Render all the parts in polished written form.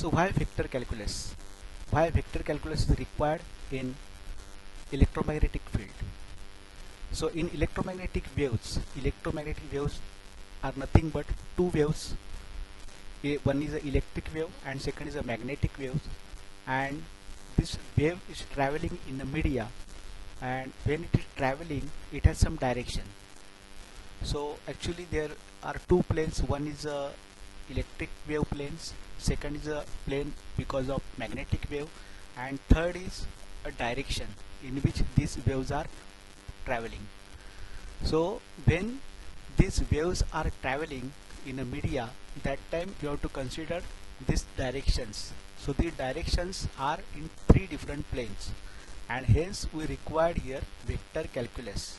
So why vector calculus? Why vector calculus is required in electromagnetic field? So in electromagnetic waves are nothing but two waves. One is an electric wave and second is a magnetic wave, and this wave is traveling in the media, and when it is traveling it has some direction. So actually there are two planes, one is a electric wave planes, second is a plane because of magnetic wave, and third is a direction in which these waves are traveling. So when these waves are traveling in a media, that time you have to consider these directions. So these directions are in three different planes, and hence we required here vector calculus.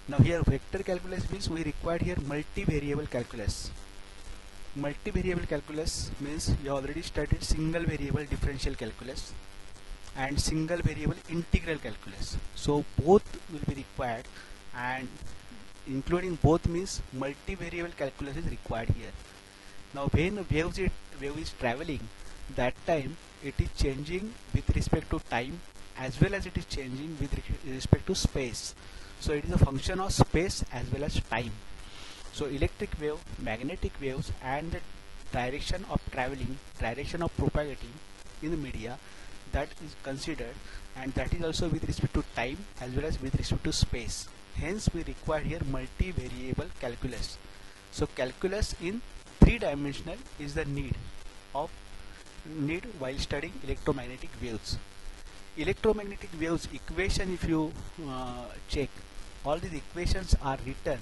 Now here vector calculus means we required here multivariable calculus. Multivariable calculus means you already studied single variable differential calculus and single variable integral calculus. So both will be required, and including both means multivariable calculus is required here. Now when a wave is traveling, that time it is changing with respect to time as well as it is changing with respect to space. So it is a function of space as well as time. So electric wave, magnetic waves, and the direction of traveling, direction of propagating in the media, that is considered, and that is also with respect to time as well as with respect to space. Hence we require here multivariable calculus. So calculus in three-dimensional is the need while studying electromagnetic waves. Electromagnetic waves equation, if you check, all these equations are written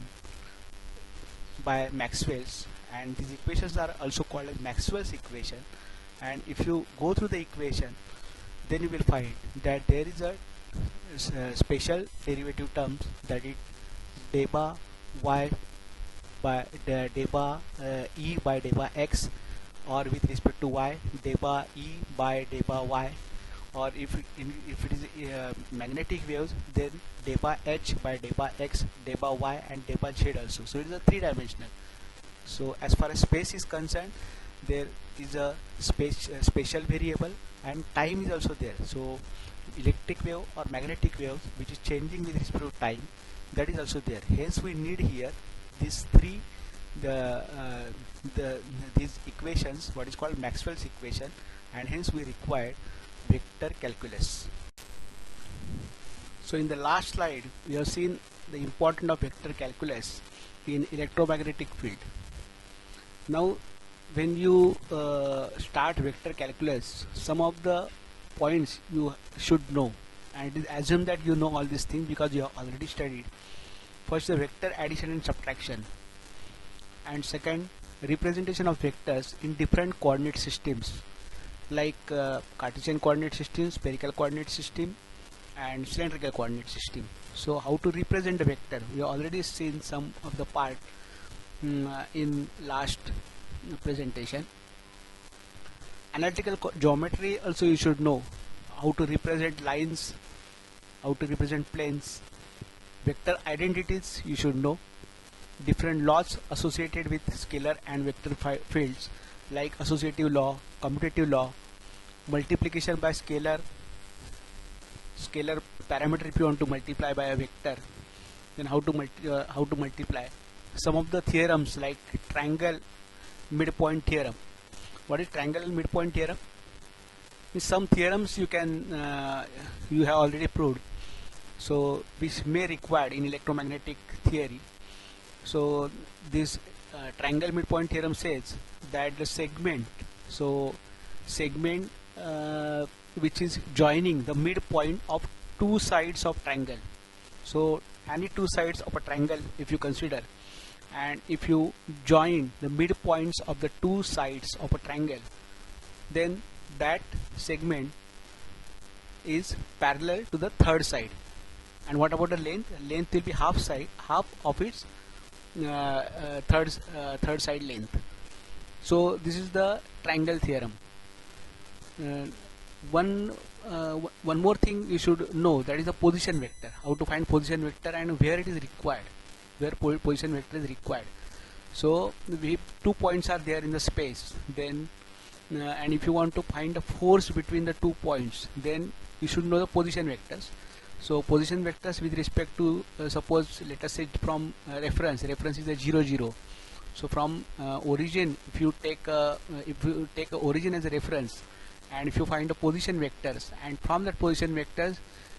by Maxwell's, and these equations are also called as Maxwell's equation. And if you go through the equation, then you will find that there is a special derivative terms, that is deba y by deba e by deba x, or with respect to y deba e by deba y, or if it is magnetic waves, then deba h by deba x, deba y, and deba z also. So it is a three-dimensional. So as far as space is concerned, there is a spatial variable, and time is also there. So electric wave or magnetic waves which is changing with respect to time, that is also there. Hence we need here these three these equations, what is called Maxwell's equation, and hence we required vector calculus. So in the last slide we have seen the importance of vector calculus in electromagnetic field. Now when you start vector calculus, some of the points you should know, and it is assumed that you know all these things because you have already studied. First, the vector addition and subtraction, and second, representation of vectors in different coordinate systems like Cartesian coordinate system, spherical coordinate system, and cylindrical coordinate system. So how to represent the vector, we have already seen some of the part in last presentation. Analytical geometry also you should know, how to represent lines, how to represent planes. Vector identities you should know. Different laws associated with scalar and vector fields like associative law, commutative law, multiplication by scalar parameter if you want to multiply by a vector, then how to multiply. Some of the theorems like triangle midpoint theorem. What is triangle and midpoint theorem? In some theorems you have already proved, so which may required in electromagnetic theory. So this triangle midpoint theorem says that the segment which is joining the midpoint of two sides of triangle. So any two sides of a triangle if you consider, and if you join the midpoints of the two sides of a triangle, then that segment is parallel to the third side. And what about the length? Length will be half of its third side length. So this is the triangle theorem. One more thing you should know, that is the position vector. How to find position vector and where it is required, where position vector is required. So we 2 points are there in the space, then and if you want to find the force between the 2 points, then you should know the position vectors. So position vectors with respect to suppose let us say from reference is a 0 0. So from origin, if you take a origin as a reference, and if you find the position vectors, and from that position vectors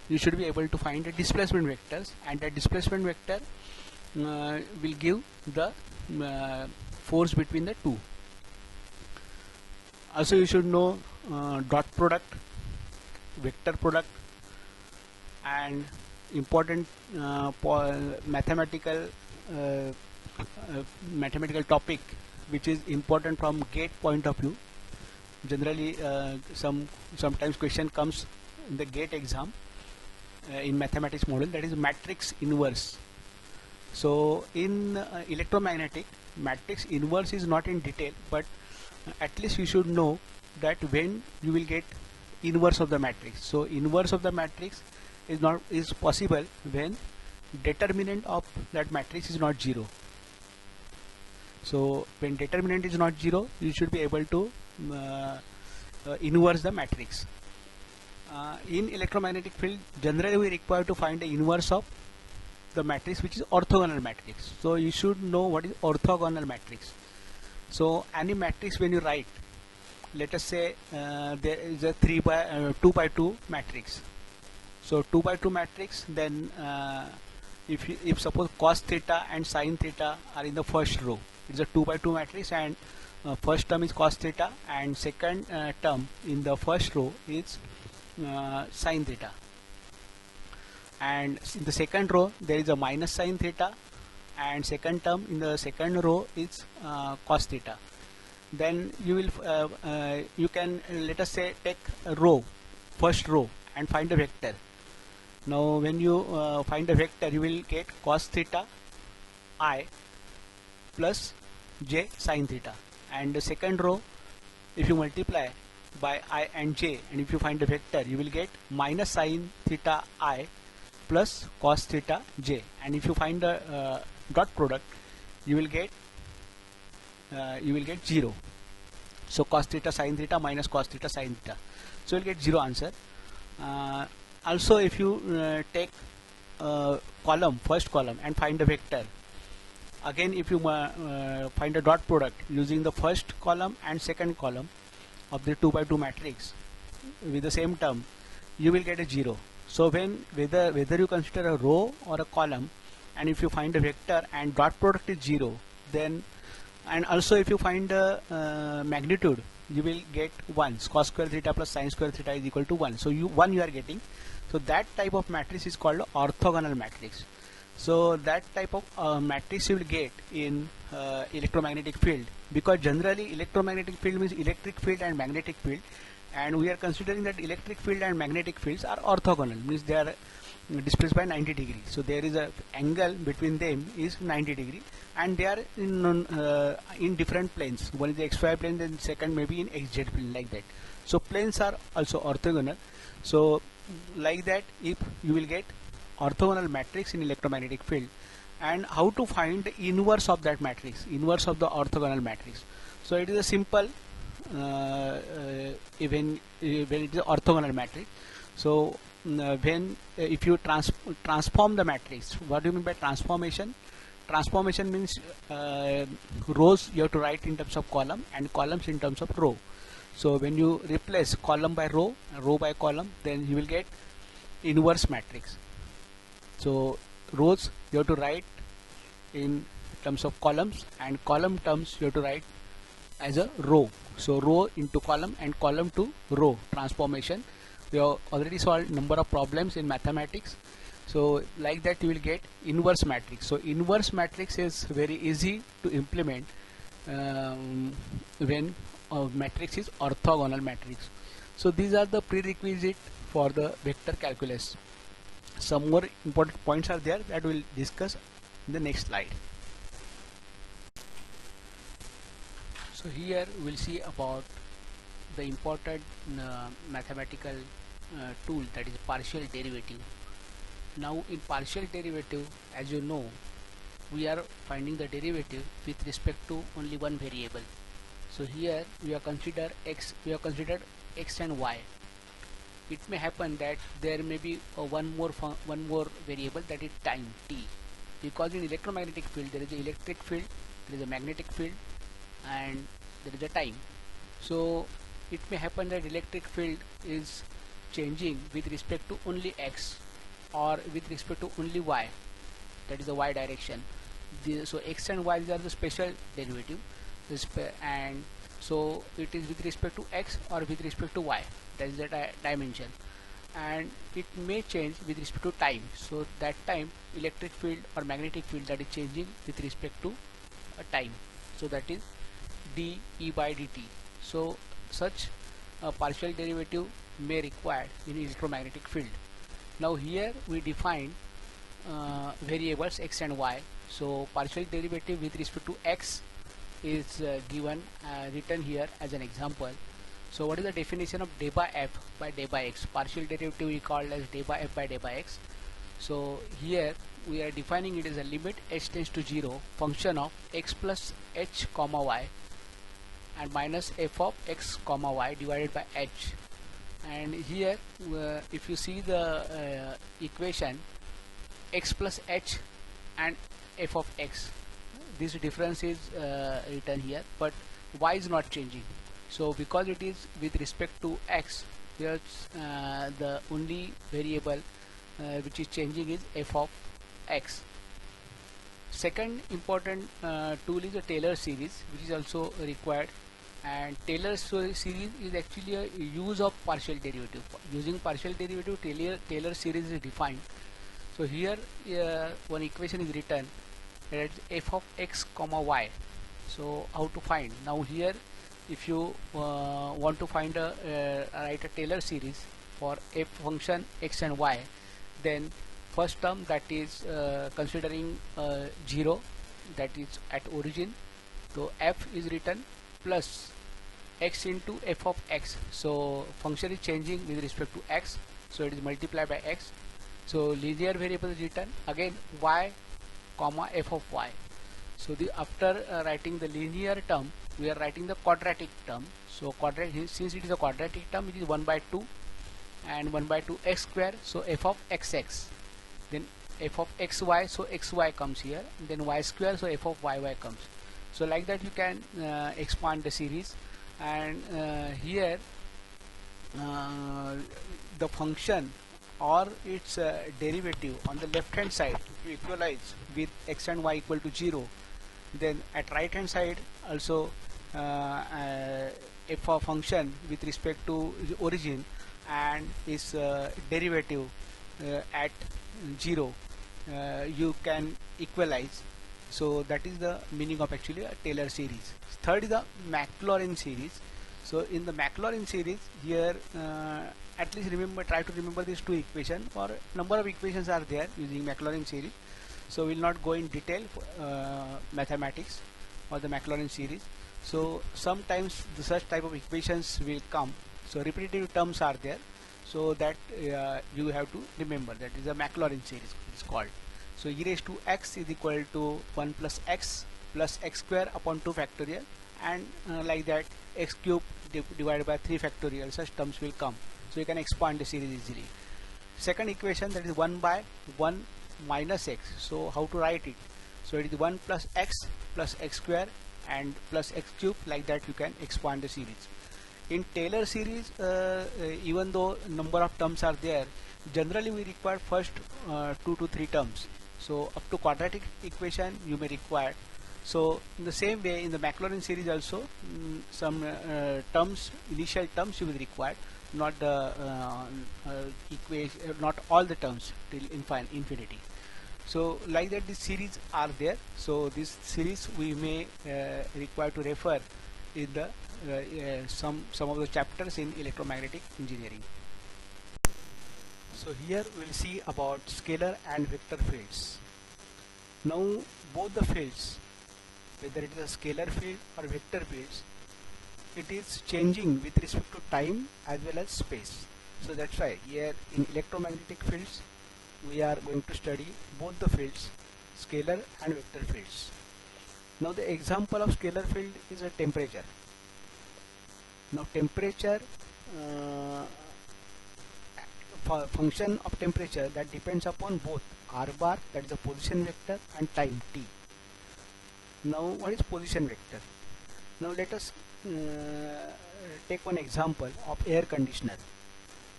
you should be able to find the displacement vectors, and that displacement vector will give the force between the two. Also you should know dot product, vector product, and important mathematical topic which is important from gate point of view. Generally sometimes question comes in the gate exam in mathematics module, that is matrix inverse. So in electromagnetic, matrix inverse is not in detail, but at least you should know that when you will get inverse of the matrix. So inverse of the matrix is possible when determinant of that matrix is not 0. So when determinant is not 0, you should be able to inverse the matrix. In electromagnetic field, generally we require to find the inverse of the matrix which is orthogonal matrix. So you should know what is orthogonal matrix. So any matrix when you write, let us say there is a 2 by 2 matrix. So 2 by 2 matrix, then if suppose cos theta and sin theta are in the first row, it is a 2 by 2 matrix, and first term is cos theta and second term in the first row is sin theta, and in the second row there is a minus sin theta, and second term in the second row is cos theta. Then you will you can let us say take a row, first row, and find a vector. Now when you find a vector, you will get cos theta I plus j sin theta, and the second row if you multiply by I and j, and if you find a vector, you will get minus sin theta I plus cos theta j, and if you find the dot product, you will get 0. So cos theta sin theta minus cos theta sin theta, so you will get 0 answer. Also if you take column, first column, and find the vector, again if you find a dot product using the first column and second column of the 2 by 2 matrix with the same term, you will get a 0. So when whether you consider a row or a column, and if you find a vector and dot product is 0, then, and also if you find the magnitude, you will get 1. Cos square theta plus sin square theta is equal to 1. So you are getting. So that type of matrix is called orthogonal matrix. So that type of matrix you will get in electromagnetic field, because generally electromagnetic field means electric field and magnetic field, and we are considering that electric field and magnetic fields are orthogonal, means they are displaced by 90 degrees. So there is a angle between them is 90 degree, and they are in different planes. One is the xy plane, then second maybe in xz plane, like that. So planes are also orthogonal. So like that, if you will get orthogonal matrix in electromagnetic field, and how to find the inverse of that matrix, inverse of the orthogonal matrix. So it is a simple when it is orthogonal matrix. So when if you transform the matrix, what do you mean by transformation? Transformation means rows you have to write in terms of column and columns in terms of row. So when you replace column by row, row by column, then you will get inverse matrix. So rows you have to write in terms of columns, and column terms you have to write as a row. So row into column and column to row transformation. We have already solved number of problems in mathematics. So like that you will get inverse matrix. So inverse matrix is very easy to implement when matrix is orthogonal matrix. So these are the prerequisite for the vector calculus. Some more important points are there that we will discuss in the next slide. So here we will see about the important mathematical tool, that is partial derivative. Now in partial derivative, as you know, we are finding the derivative with respect to only one variable. So here we have considered x and y. It may happen that there may be one more variable, that is time t, because in electromagnetic field there is an electric field, there is a magnetic field, and there is a time. So it may happen that electric field is changing with respect to only x or with respect to only y, that is the y direction. So x and y, these are the special derivative, and so it is with respect to x or with respect to y, that is the dimension, and it may change with respect to time. So that time electric field or magnetic field that is changing with respect to a time, so that is d e by dt. So such a partial derivative may require in electromagnetic field. Now here we define variables x and y. So partial derivative with respect to x is written here as an example. So what is the definition of d by f by d by x? Partial derivative we called as d by f by d by x. So here we are defining it as a limit h tends to 0 function of x plus h comma y and minus f of x comma y divided by h. And here if you see the equation, x plus h and f of x, this difference is written here, but y is not changing. So because it is with respect to x, here the only variable which is changing is f of x. Second important tool is a Taylor series, which is also required, and Taylor series is actually a use of partial derivative. Using partial derivative, Taylor series is defined. So here one equation is written, that is f of x comma y. So how to find? Now here if you want to find write a Taylor series for f function x and y, then first term, that is considering 0, that is at origin, so f is written plus x into f of x. So function is changing with respect to x, so it is multiplied by x. So linear variable is written, again y comma f of y. So after writing the linear term, we are writing the quadratic term. So since it is a quadratic term, it is 1 by 2 and 1 by 2 x square, so f of xx, then f of xy, so xy comes here, then y square, so f of yy comes. So like that you can expand the series, and here the function or its derivative on the left hand side, if you equalize with x and y equal to 0, then at right hand side also f of function with respect to origin and its derivative at 0, you can equalize. So that is the meaning of actually a Taylor series. Third is the Maclaurin series. So in the Maclaurin series, here at least try to remember these two equations, or number of equations are there using Maclaurin series. So we will not go in detail for mathematics or the Maclaurin series. So sometimes such type of equations will come, so repetitive terms are there, so that you have to remember. That is a Maclaurin series it's called. So e raised to x is equal to 1 plus x square upon 2 factorial, and like that x cube divided by 3 factorial, such terms will come. So you can expand the series easily. Second equation, that is 1 by 1 minus x. So how to write it? So it is 1 plus x square and plus x cube, like that you can expand the series. In Taylor series, even though number of terms are there, generally we require first 2 to 3 terms. So up to quadratic equation you may require. So in the same way, in the Maclaurin series also some initial terms you will require, not the equation, not all the terms till infinity. So like that, these series are there. So this series we may require to refer in the some of the chapters in electromagnetic engineering. So here we will see about scalar and vector fields. Now both the fields, whether it is a scalar field or vector fields, it is changing with respect to time as well as space. So that's why here in electromagnetic fields we are going to study both the fields, scalar and vector fields. Now the example of scalar field is a temperature. Now temperature, function of temperature that depends upon both r bar, that is the position vector, and time t. Now what is position vector? Now let us take one example of air conditioner.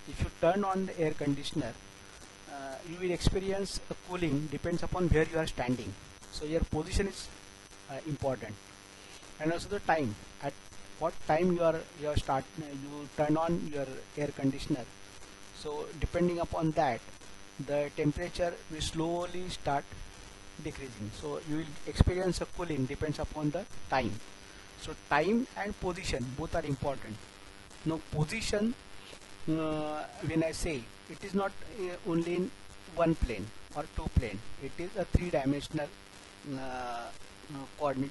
If you turn on the air conditioner, you will experience a cooling depends upon where you are standing. So your position is important, and also the time, at what time you turn on your air conditioner. So depending upon that, the temperature will slowly start decreasing. So you will experience a cooling depends upon the time. So time and position both are important. Now position, when I say, it is not only in one plane or two plane, it is a three-dimensional coordinate,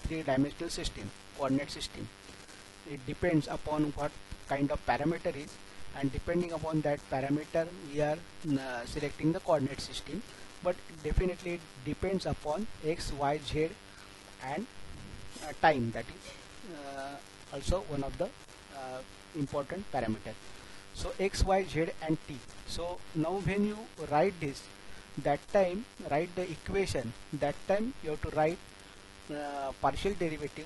three-dimensional system, coordinate system. It depends upon what kind of parameter is, and depending upon that parameter we are selecting the coordinate system. But definitely it depends upon x, y, z, and time. That is also one of the important parameter. So x, y, z, and t. So now when you write this, that time write the equation, that time you have to write partial derivative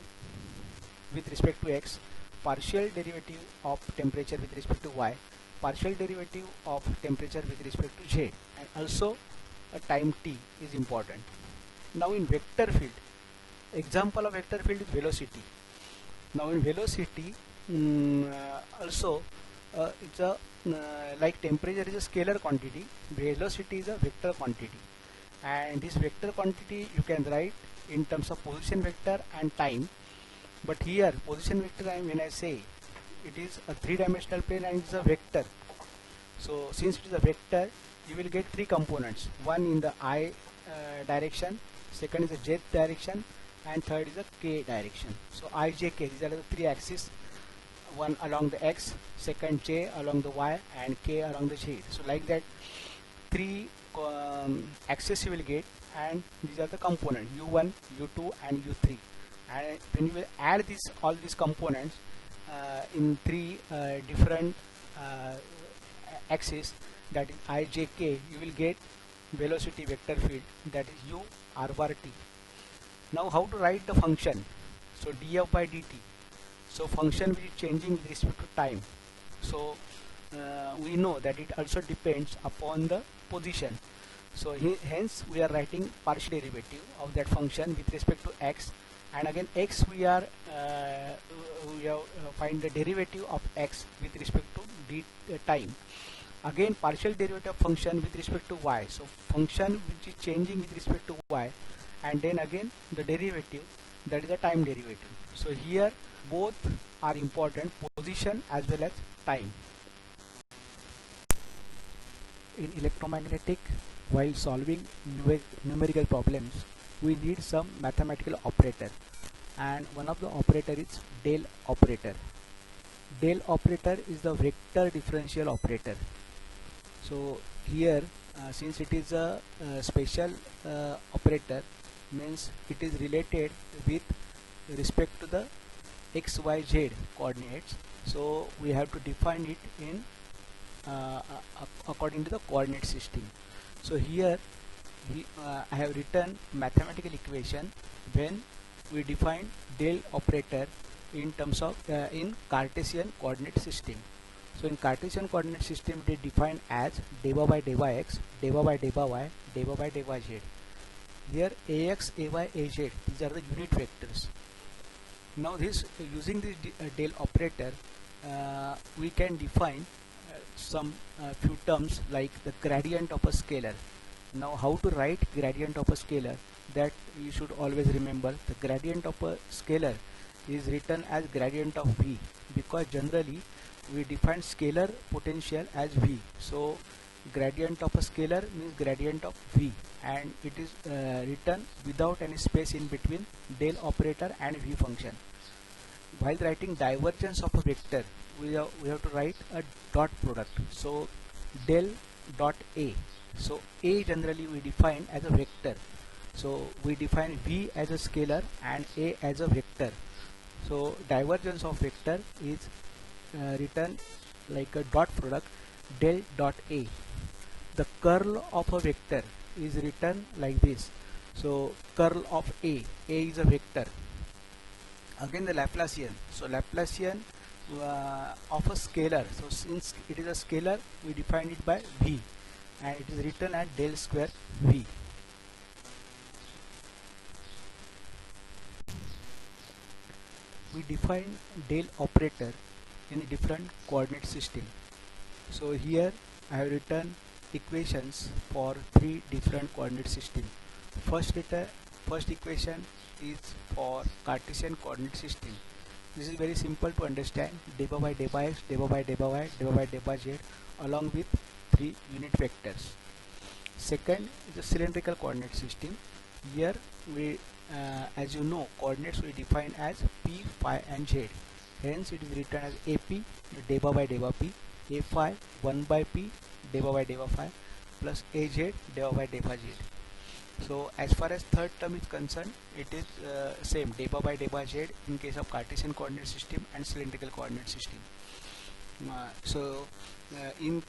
with respect to x, partial derivative of temperature with respect to y, partial derivative of temperature with respect to z, and also a time t is important. Now in vector field, example of vector field is velocity. Now in velocity, also it's a like temperature is a scalar quantity, velocity is a vector quantity, and this vector quantity you can write in terms of position vector and time. But here position vector, when I say, it is a three-dimensional plane and it is a vector. So since it is a vector, you will get three components: one in the I direction, second is the z direction, and third is the k direction. So I, j, k, these are the three axes, one along the x, second j along the y, and k along the z. So like that, three axes you will get, and these are the components u1, u2, and u3. And when you will add all these components in three different axes, that is I, j, k, you will get velocity vector field, that is u r bar t. Now how to write the function? So df by dt. So function which is changing with respect to time. So we know that it also depends upon the position. So hence we are writing partial derivative of that function with respect to x, and again x we have find the derivative of x with respect to time. Again partial derivative function with respect to y. So function which is changing with respect to y, and then again the derivative, that is the time derivative. So here both are important, position as well as time. In electromagnetic, while solving numerical problems, we need some mathematical operator, and one of the operator is del operator. Del operator is the vector differential operator. So here since it is a special operator, means it is related with respect to the x, y, z coordinates. So we have to define it in according to the coordinate system. So here I have written mathematical equation when we define del operator in terms of in Cartesian coordinate system. So in Cartesian coordinate system it is defined as dy by dy x, dy by dy y, dy by dy z. Here ax, ay, az, these are the unit vectors. Now this using this del operator we can define some few terms like the gradient of a scalar. Now how to write gradient of a scalar, that you should always remember. The gradient of a scalar is written as gradient of v, because generally we define scalar potential as v. So gradient of a scalar means gradient of v, and it is written without any space in between del operator and v function. While writing divergence of a vector, we have to write a dot product. So del dot a. So a generally we define as a vector. So we define v as a scalar and a as a vector. So divergence of vector is written like a dot product del dot A. The curl of a vector is written like this. So curl of A is a vector. Again the Laplacian. So Laplacian of a scalar. So since it is a scalar, we define it by V, and it is written as del square V. We define del operator in a different coordinate system. So here I have written equations for three different coordinate system. First equation is for Cartesian coordinate system. This is very simple to understand. Deva by deva x, deva by deva y, deva by deva z, along with three unit vectors. Second is the cylindrical coordinate system. Here we as you know, coordinates we define as p, phi and z. Hence it is written as ap deva by deva p, a phi 1 by p deva by deva phi plus az deva by deva z. So as far as third term is concerned, it is same, deva by deva z in case of Cartesian coordinate system and cylindrical coordinate system. In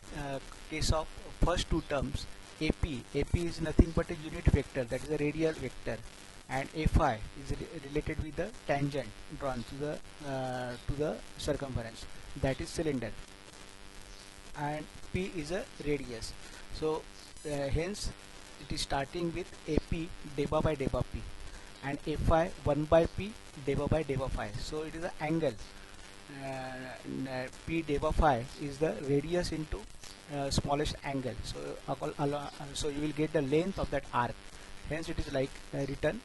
case of first two terms, AP is nothing but a unit vector, that is a radial vector, and a phi is related with the tangent drawn to the circumference, that is cylinder, and p is a radius. So hence it is starting with AP deva by deva p and a phi 1 by p deva by deva phi. So it is an angle. P deva phi is the radius into smallest angle. So you will get the length of that arc. Hence it is like written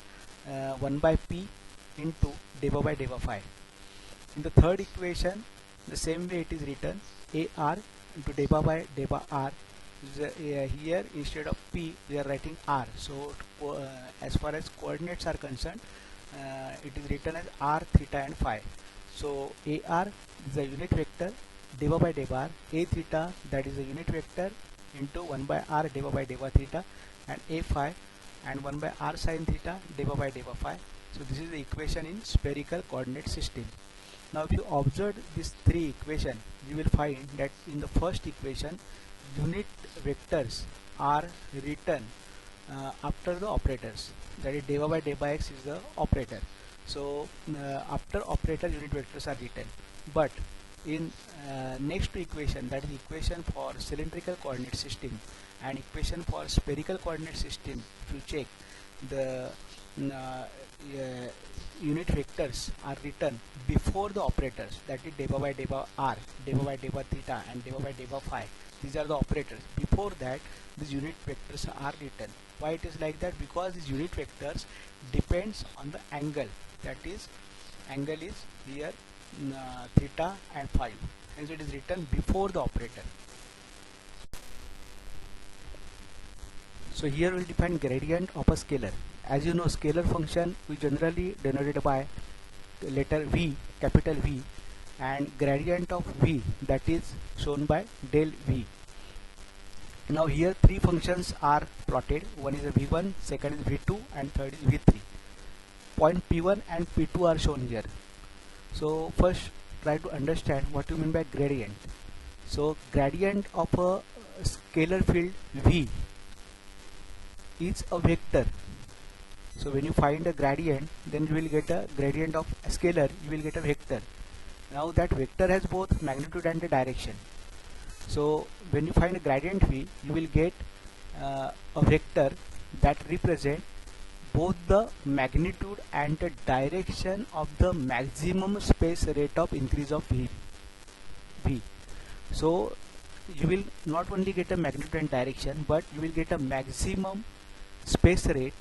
1 by p into deva by deva phi. In the third equation, the same way it is written ar into deva by deva r. Here instead of p we are writing r. So as far as coordinates are concerned, it is written as r, theta and phi. So ar is a unit vector, deva by deva r, a theta, that is a unit vector, into 1 by r deva by deva theta, and a phi and 1 by r sin theta deva by deva phi. So this is the equation in spherical coordinate system. Now if you observe these three equations, you will find that in the first equation unit vectors are written after the operators, that is deva by deva x is the operator. So after operator unit vectors are written, but in next to equation, that is equation for cylindrical coordinate system and equation for spherical coordinate system, if you check, the unit vectors are written before the operators, that is deva by deva r, deva by deva theta and deva by deva phi. These are the operators. Before that these unit vectors are written. Why it is like that? Because these unit vectors depends on the angle, that is angle is here theta and phi, hence it is written before the operator. So here we will define gradient of a scalar. As you know, scalar function we generally denoted by letter V, capital V, and gradient of V, that is shown by del V. Now here three functions are plotted. One is a V1, second is V2 and third is V3. Point P1 and P2 are shown here. So first try to understand what you mean by gradient. So gradient of a scalar field V is a vector. So when you find a gradient, then you will get a gradient of a scalar, you will get a vector. Now that vector has both magnitude and the direction. So when you find a gradient V, you will get a vector that represent both the magnitude and the direction of the maximum space rate of increase of V. So you will not only get a magnitude and direction, but you will get a maximum space rate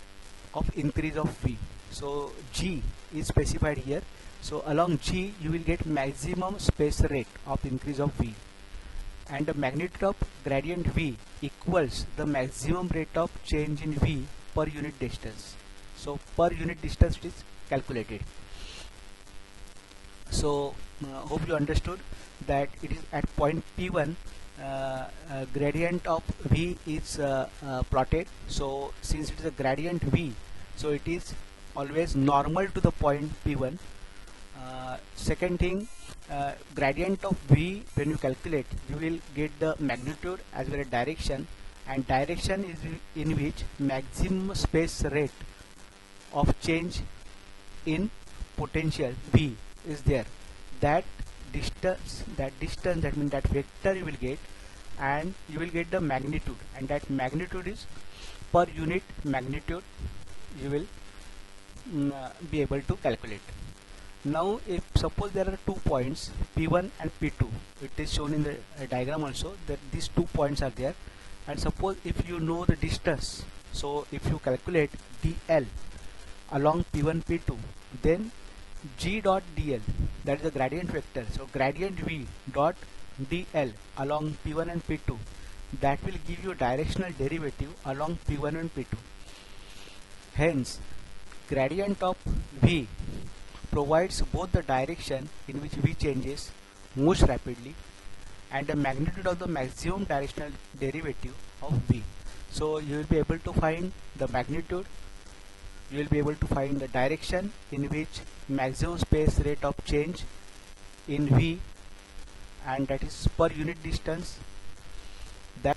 of increase of V. So G is specified here. So along G you will get maximum space rate of increase of V, and the magnitude of gradient V equals the maximum rate of change in V per unit distance. So per unit distance it is calculated. So hope you understood that it is at point P1 gradient of V is plotted. So since it is a gradient V, so it is always normal to the point P1. Second thing, gradient of V, when you calculate, you will get the magnitude as well as direction, and direction is in which maximum space rate of change in potential V is there. That distance, that means that vector you will get, and you will get the magnitude, and that magnitude is per unit magnitude you will be able to calculate. Now if suppose there are 2 points P1 and P2, it is shown in the diagram also that these 2 points are there, and suppose if you know the distance, so if you calculate dl along P1 P2, then g dot dl, that is the gradient vector, so gradient V dot dl along P1 and P2, that will give you directional derivative along P1 and P2. Hence gradient of V provides both the direction in which V changes most rapidly and the magnitude of the maximum directional derivative of V. So you will be able to find the magnitude, you will be able to find the direction in which maximum space rate of change in V, and that is per unit distance, that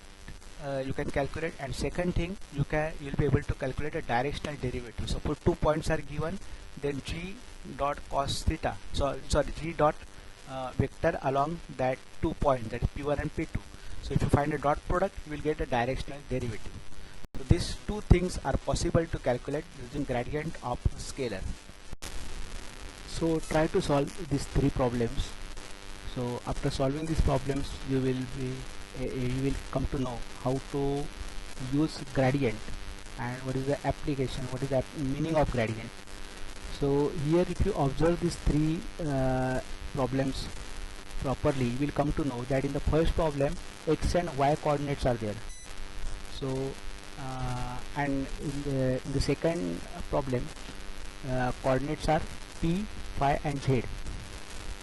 you can calculate. And second thing, you will be able to calculate a directional derivative. Suppose 2 points are given, then g dot cos theta, g dot vector along that 2 points, that is P1 and P2. So if you find a dot product, you will get a directional derivative. So these two things are possible to calculate using gradient of scalar. So try to solve these 3 problems. So after solving these problems, you will come to know how to use gradient and what is the application, what is the meaning of gradient. So here if you observe these 3 problems properly, you will come to know that in the first problem x and y coordinates are there. So and in the second problem coordinates are p, phi and z,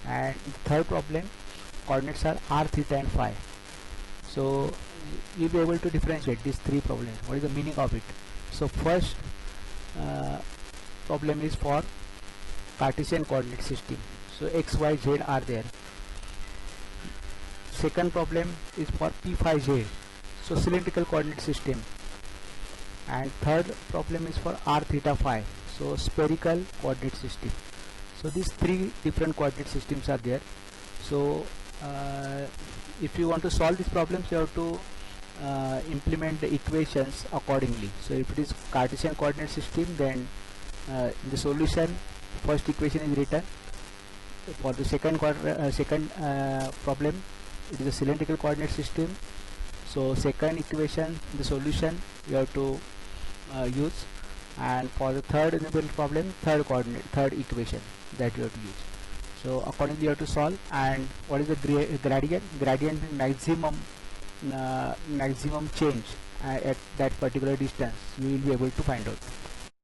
and in the third problem coordinates are r, theta and phi. So you'll be able to differentiate these 3 problems. What is the meaning of it? So first problem is for Cartesian coordinate system. So x, y, z are there. Second problem is for p, phi, z, so cylindrical coordinate system. And third problem is for r, theta, phi, so spherical coordinate system. So these 3 different coordinate systems are there. So if you want to solve these problems, you have to implement the equations accordingly. So if it is Cartesian coordinate system, then in the solution first equation is written. For the second problem, it is a cylindrical coordinate system, so second equation, the solution you have to use, and for the third problem, third equation that you have to use. So accordingly you have to solve. And what is the gradient? Gradient is maximum change at that particular distance. We will be able to find out.